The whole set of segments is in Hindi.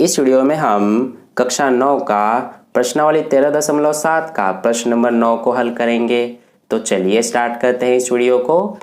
इस वीडियो में हम कक्षा 9 का प्रश्नावली 13.7 का प्रश्न नंबर 9 को हल करेंगे। तो चलिए स्टार्ट करते हैं इस वीडियो को।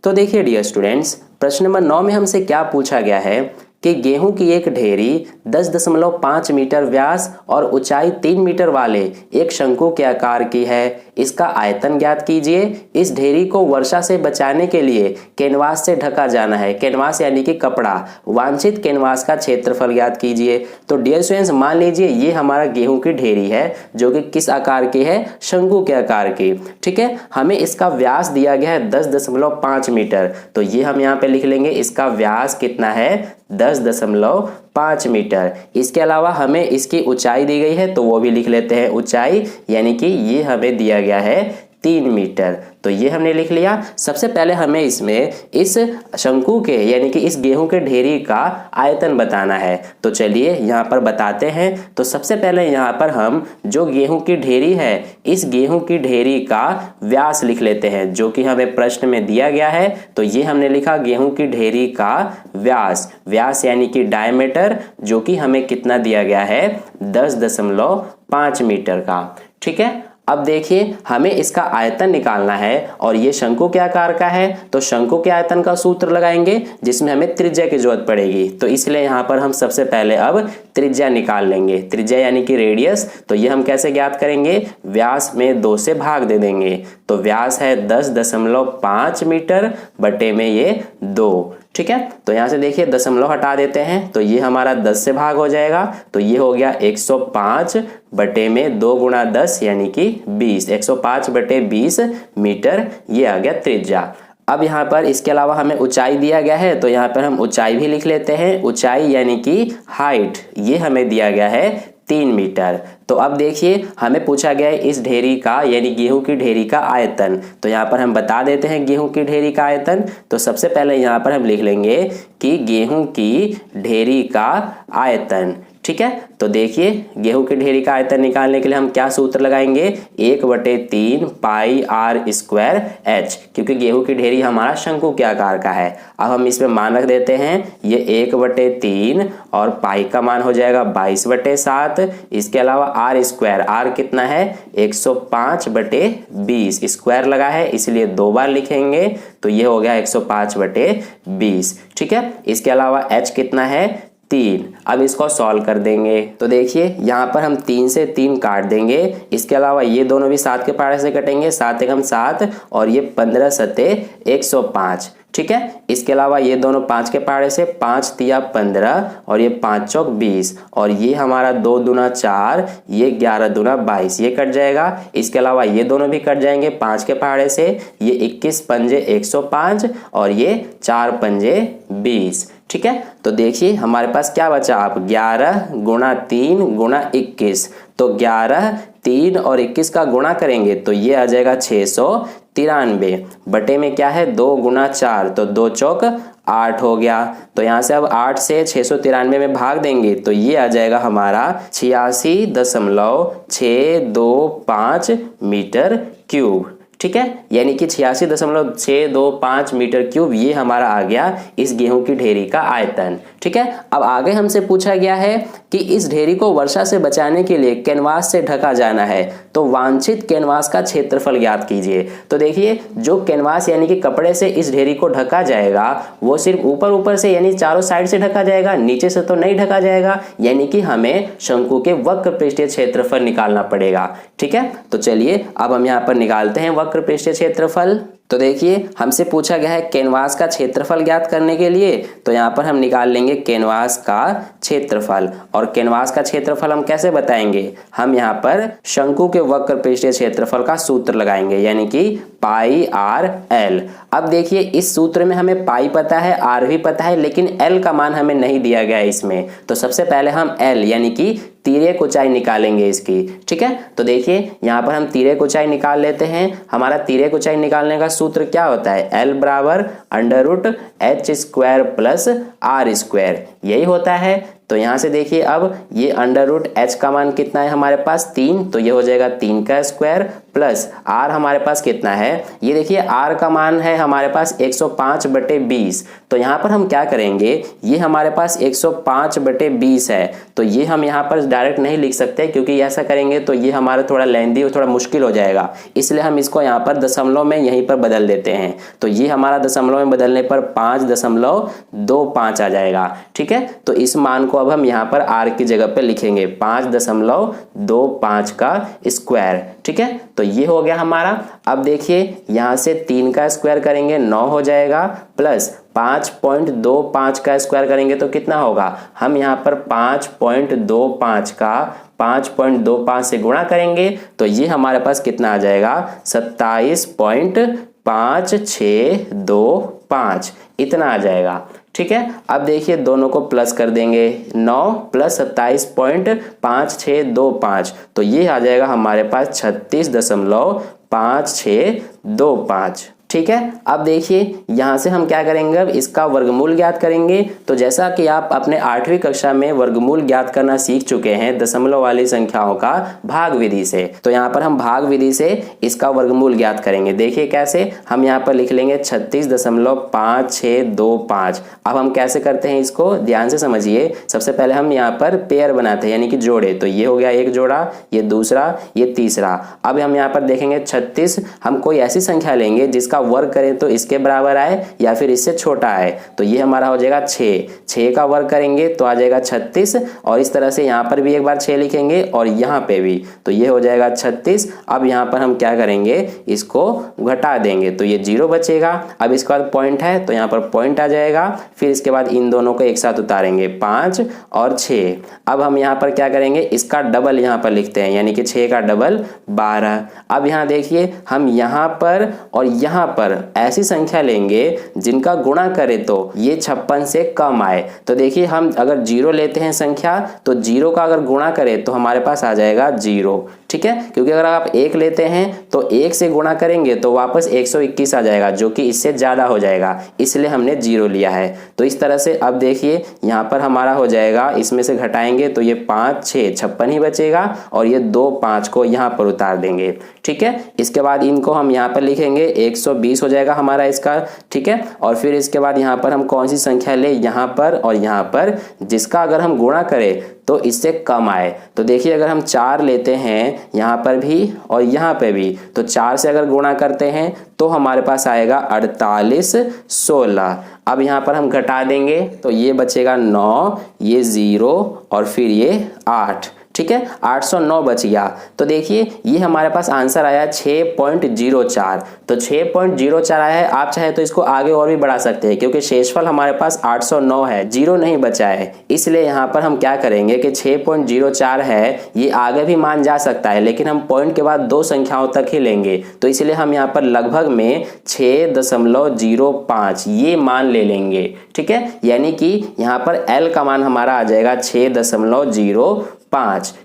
तो देखिए डियर स्टूडेंट्स, प्रश्न नंबर 9 में हमसे क्या पूछा गया है कि गेहूं की एक ढेरी 10.5 मीटर व्यास और ऊंचाई 3 मीटर वाले एक शंकु के आकार की है। इसका आयतन ज्ञात कीजिए। इस ढेरी को वर्षा से बचाने के लिए कैनवास से ढका जाना है। कैनवास यानी कि कपड़ा। वांछित कैनवास का क्षेत्रफल ज्ञात कीजिए। तो डियर स्टूडेंट्स, मान लीजिए ये हमारा गेहूं की ढेरी है जो कि किस आकार की है? शंकु के आकार की। ठीक है, हमें इसका व्यास दिया गया है 10.5 मीटर। तो ये हम यहाँ पे लिख लेंगे, इसका व्यास कितना है? 10.5 मीटर। इसके अलावा हमें इसकी ऊंचाई दी गई है तो वो भी लिख लेते हैं ऊंचाई, यानी कि ये हमें दिया गया है 3 मीटर। तो ये हमने लिख लिया। सबसे पहले हमें इसमें इस शंकु के यानी कि इस गेहूं के ढेरी का आयतन बताना है। तो चलिए यहाँ पर बताते हैं। तो सबसे पहले यहाँ पर हम जो गेहूं की ढेरी है, इस गेहूं की ढेरी का व्यास लिख लेते हैं जो कि हमें प्रश्न में दिया गया है। तो ये हमने लिखा गेहूं की ढेरी का व्यास। व्यास यानी कि डायमीटर, जो कि हमें कितना दिया गया है? 10.5 मीटर का। ठीक है, अब देखिए हमें इसका आयतन निकालना है और ये शंकु के आकार का है। तो शंकु के आयतन का सूत्र लगाएंगे जिसमें हमें त्रिज्या की जरूरत पड़ेगी। तो इसलिए यहाँ पर हम सबसे पहले अब त्रिज्या निकाल लेंगे। त्रिज्या यानी कि रेडियस। तो ये हम कैसे ज्ञात करेंगे? व्यास में 2 से भाग दे देंगे। तो व्यास है 10.5 मीटर बटे में ये 2। ठीक है, तो यहाँ से देखिए दशमलव हटा देते हैं तो ये हमारा 10 से भाग हो जाएगा। तो ये हो गया 105 बटे में 2 गुणा 10 यानी कि 20। 105 बटे 20 मीटर ये आ गया त्रिज्या। अब यहाँ पर इसके अलावा हमें ऊंचाई दिया गया है तो यहाँ पर हम ऊंचाई भी लिख लेते हैं। ऊंचाई यानी कि हाइट, ये हमें दिया गया है 3 मीटर। तो अब देखिए हमें पूछा गया है इस ढेरी का यानी गेहूं की ढेरी का आयतन। तो यहाँ पर हम बता देते हैं गेहूं की ढेरी का आयतन। तो सबसे पहले यहाँ पर हम लिख लेंगे कि गेहूं की ढेरी का आयतन। ठीक है, तो देखिए गेहूं की ढेरी का आयतन निकालने के लिए हम क्या सूत्र लगाएंगे? 1/3 पाई r स्क्वायर h, क्योंकि गेहूं की ढेरी हमारा शंकु के आकार का है। अब हम इसमें मान रख देते हैं, ये 1/3 और पाई का मान हो जाएगा 22/7। इसके अलावा r स्क्वायर, r कितना है? 105/20। स्क्वायर लगा है इसलिए 2 बार लिखेंगे तो ये हो गया 105/20। ठीक है, इसके अलावा h कितना है? 3। अब इसको सॉल्व कर देंगे। तो देखिए यहाँ पर हम 3 से 3 काट देंगे। इसके अलावा ये दोनों भी 7 के पहाड़े से कटेंगे। 7 एकम 7 और ये 15 सते 105। ठीक है, इसके अलावा ये दोनों 5 के पहाड़े से 5 तिया 15 और ये 5 चौक 20 और ये हमारा 2 दूना 4, ये 11 दूना 22, ये कट जाएगा। इसके अलावा ये दोनों भी कट जाएंगे 5 के पहाड़े से। ये 21 पंजे 105 और ये 4 पंजे 20। ठीक है, तो देखिए हमारे पास क्या बचा? आप 11 गुणा 3 गुणा 21। तो 11, 3 और 21 का गुणा करेंगे तो ये आ जाएगा 693 बटे में क्या है? 2 गुणा 4, तो 2 चौक 8 हो गया। तो यहाँ से अब 8 से 693 में भाग देंगे तो ये आ जाएगा हमारा 86.625 मीटर क्यूब। ठीक है, यानी कि 86.625 मीटर क्यूब ये हमारा आ गया इस गेहूं की ढेरी का आयतन। ठीक है, अब आगे हमसे पूछा गया है कि इस ढेरी को वर्षा से बचाने के लिए कैनवास से ढका जाना है। तो वांछित कैनवास का क्षेत्रफल ज्ञात कीजिए। तो देखिए जो कैनवास यानी कि कपड़े से इस ढेरी को ढका जाएगा वो सिर्फ ऊपर से यानी चारों साइड से ढका जाएगा, नीचे से तो नहीं ढका जाएगा। यानी कि हमें शंकु के वक्र पृष्ठीय क्षेत्रफल निकालना पड़ेगा। ठीक है, तो चलिए अब हम यहाँ पर निकालते हैं वक्र पृष्ठीय क्षेत्रफल। तो देखिए हमसे पूछा गया है कैनवास का क्षेत्रफल ज्ञात करने के लिए। तो यहाँ पर हम निकाल लेंगे कैनवास का क्षेत्रफल। और कैनवास का क्षेत्रफल हम कैसे बताएंगे? हम यहाँ पर शंकु के वक्र पृष्ठीय क्षेत्रफल का सूत्र लगाएंगे यानी कि पाई r l। अब देखिए इस सूत्र में हमें पाई पता है, r भी पता है, लेकिन l का मान हमें नहीं दिया गया है इसमें। तो सबसे पहले हम l यानी कि तिर्यक ऊंचाई निकालेंगे इसकी। ठीक है, तो देखिए यहाँ पर हम तिर्यक ऊंचाई निकाल लेते हैं। हमारा तिर्यक ऊंचाई निकालने का सूत्र क्या होता है? L बराबर √h² + r², यही होता है। तो यहाँ से देखिए अब ये अंडर रूट एच का मान कितना है हमारे पास 3, तो ये हो जाएगा 3 का स्क्वायर प्लस आर हमारे पास कितना है, ये देखिए आर का मान है हमारे पास 105/20। तो यहाँ पर हम क्या करेंगे, ये हमारे पास 105/20 है, तो ये हम यहाँ पर डायरेक्ट नहीं लिख सकते क्योंकि ऐसा करेंगे तो ये हमारा थोड़ा लेंदी और थोड़ा मुश्किल हो जाएगा, इसलिए हम इसको यहाँ पर दशमलव में यहीं पर बदल देते हैं। तो ये हमारा दशमलव में बदलने पर 5.25 आ जाएगा। ठीक है, तो इस मान को अब हम यहाँ पर आर की जगह पे लिखेंगे 5.25 का स्क्वायर। ठीक है, तो ये हो गया हमारा। अब देखिए यहाँ से 3 का स्क्वायर करेंगे 9 हो जाएगा, प्लस 5.25 का स्क्वायर करेंगे तो कितना होगा, हम यहाँ पर 5.25 का 5.25 से गुणा करेंगे तो ये हमारे पास कितना आ जाएगा 27.5625 इतना आ जाएगा। ठीक है, अब देखिए दोनों को प्लस कर देंगे, 9 प्लस 27.5625 तो ये आ जाएगा हमारे पास 36.5625। ठीक है, अब देखिए यहाँ से हम क्या करेंगे, अब इसका वर्गमूल ज्ञात करेंगे। तो जैसा कि आप अपने 8वीं कक्षा में वर्गमूल ज्ञात करना सीख चुके हैं दशमलव वाली संख्याओं का भाग विधि से, तो यहाँ पर हम भाग विधि से इसका वर्गमूल ज्ञात करेंगे। देखिए कैसे, हम यहाँ पर लिख लेंगे 36.5625। अब हम कैसे करते हैं इसको ध्यान से समझिए। सबसे पहले हम यहाँ पर पेयर बनाते हैं यानी कि जोड़े, तो ये हो गया एक जोड़ा, ये दूसरा, ये तीसरा। अब हम यहाँ पर देखेंगे 36, हम कोई ऐसी संख्या लेंगे जिसका वर्ग करें तो इसके बराबर आए या फिर इससे छोटा आए, तो ये हमारा हो जाएगा 6 का वर्ग करेंगे तो आ जाएगा 36, और इस तरह से यहाँ पर भी एक बार 6 लिखेंगे और यहाँ पे भी, तो ये हो जाएगा 36। अब यहाँ पर हम क्या करेंगे, इसको घटा देंगे तो ये 0 बचेगा। अब इसके बाद पॉइंट है तो यहाँ पर पॉइंट आ जाएगा, फिर इसके बाद इन दोनों को एक साथ उतारेंगे 5 और 6। अब हम यहाँ पर क्या करेंगे, इसका डबल यहाँ पर लिखते हैं यानी कि 6 का डबल 12। अब यहाँ देखिए हम यहाँ पर और यहाँ पर ऐसी संख्या लेंगे जिनका गुणा करें तो ये 56 से कम आए। तो देखिए हम अगर 0 लेते हैं संख्या तो 0 का अगर गुणा करें तो हमारे पास आ जाएगा 0। ठीक है, क्योंकि अगर आप 1 लेते हैं तो 1 से गुणा करेंगे तो वापस 121 आ जाएगा जो कि इससे ज्यादा हो जाएगा, इसलिए हमने 0 लिया है। तो इस तरह से अब देखिए यहाँ पर हमारा हो जाएगा, इसमें से घटाएंगे तो ये 5 6 56 ही बचेगा और ये 2 5 को यहाँ पर उतार देंगे। ठीक है, इसके बाद इनको हम यहाँ पर लिखेंगे 120 हो जाएगा हमारा इसका। ठीक है, और फिर इसके बाद यहाँ पर हम कौन सी संख्या ले, यहाँ पर और यहाँ पर, जिसका अगर हम गुणा करें तो इससे कम आए। तो देखिए अगर हम 4 लेते हैं यहाँ पर भी और यहाँ पे भी, तो 4 से अगर गुणा करते हैं तो हमारे पास आएगा 48 16। अब यहाँ पर हम घटा देंगे तो ये बचेगा 9, ये 0 और फिर ये 8। ठीक है, 809 बच गया। तो देखिए ये हमारे पास आंसर आया 6.04। तो 6.04 आया है। आप चाहे तो इसको आगे और भी बढ़ा सकते हैं क्योंकि शेषफल हमारे पास 809 है, 0 नहीं बचा है, इसलिए यहाँ पर हम क्या करेंगे कि 6.04 है, ये आगे भी मान जा सकता है लेकिन हम पॉइंट के बाद 2 संख्याओं तक ही लेंगे, तो इसलिए हम यहाँ पर लगभग में 6.05 ये मान ले लेंगे। ठीक है, यानी कि यहाँ पर L का मान हमारा आ जाएगा 6.05।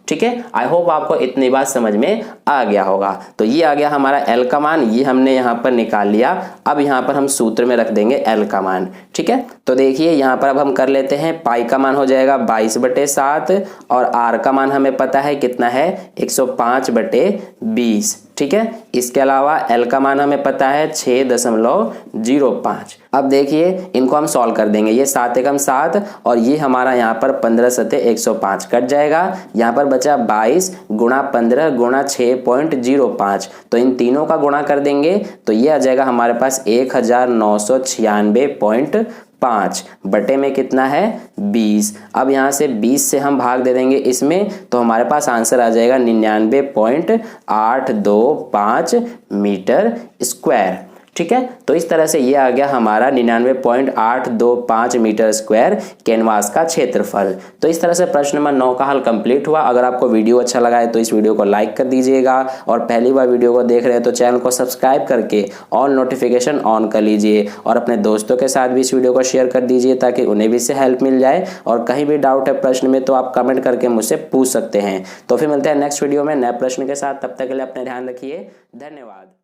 ठीक है, आई होप आपको इतनी बात समझ में आ गया होगा। तो ये आ गया हमारा L का मान, ये हमने यहाँ पर निकाल लिया। अब यहाँ पर हम सूत्र में रख देंगे L का मान। ठीक है, तो देखिए यहाँ पर अब हम कर लेते हैं, पाई का मान हो जाएगा 22/7 और R का मान हमें पता है कितना है 105/20। ठीक है, इसके अलावा L का मान हमें पता है 6.05। अब देखिए इनको हम सॉल्व कर देंगे, ये 7 एकम 7 और ये हमारा यहाँ पर 15 सते 105 कट जाएगा। यहाँ पर बचा 22 गुणा 15 गुणा 6.05, तो इन तीनों का गुणा कर देंगे तो ये आ जाएगा हमारे पास 1996.5 बटे में कितना है 20। अब यहाँ से 20 से हम भाग दे देंगे इसमें, तो हमारे पास आंसर आ जाएगा 99.825 मीटर स्क्वायर। ठीक है, तो इस तरह से ये आ गया हमारा 99.825 मीटर स्क्वायर कैनवास का क्षेत्रफल। तो इस तरह से प्रश्न नंबर 9 का हल कंप्लीट हुआ। अगर आपको वीडियो अच्छा लगा है तो इस वीडियो को लाइक कर दीजिएगा और पहली बार वीडियो को देख रहे हैं तो चैनल को सब्सक्राइब करके ऑल नोटिफिकेशन ऑन कर लीजिए और अपने दोस्तों के साथ भी इस वीडियो को शेयर कर दीजिए ताकि उन्हें भी इससे हेल्प मिल जाए। और कहीं भी डाउट है प्रश्न में तो आप कमेंट करके मुझसे पूछ सकते हैं। तो फिर मिलते हैं नेक्स्ट वीडियो में नए प्रश्न के साथ, तब तक के लिए अपने ध्यान रखिए। धन्यवाद।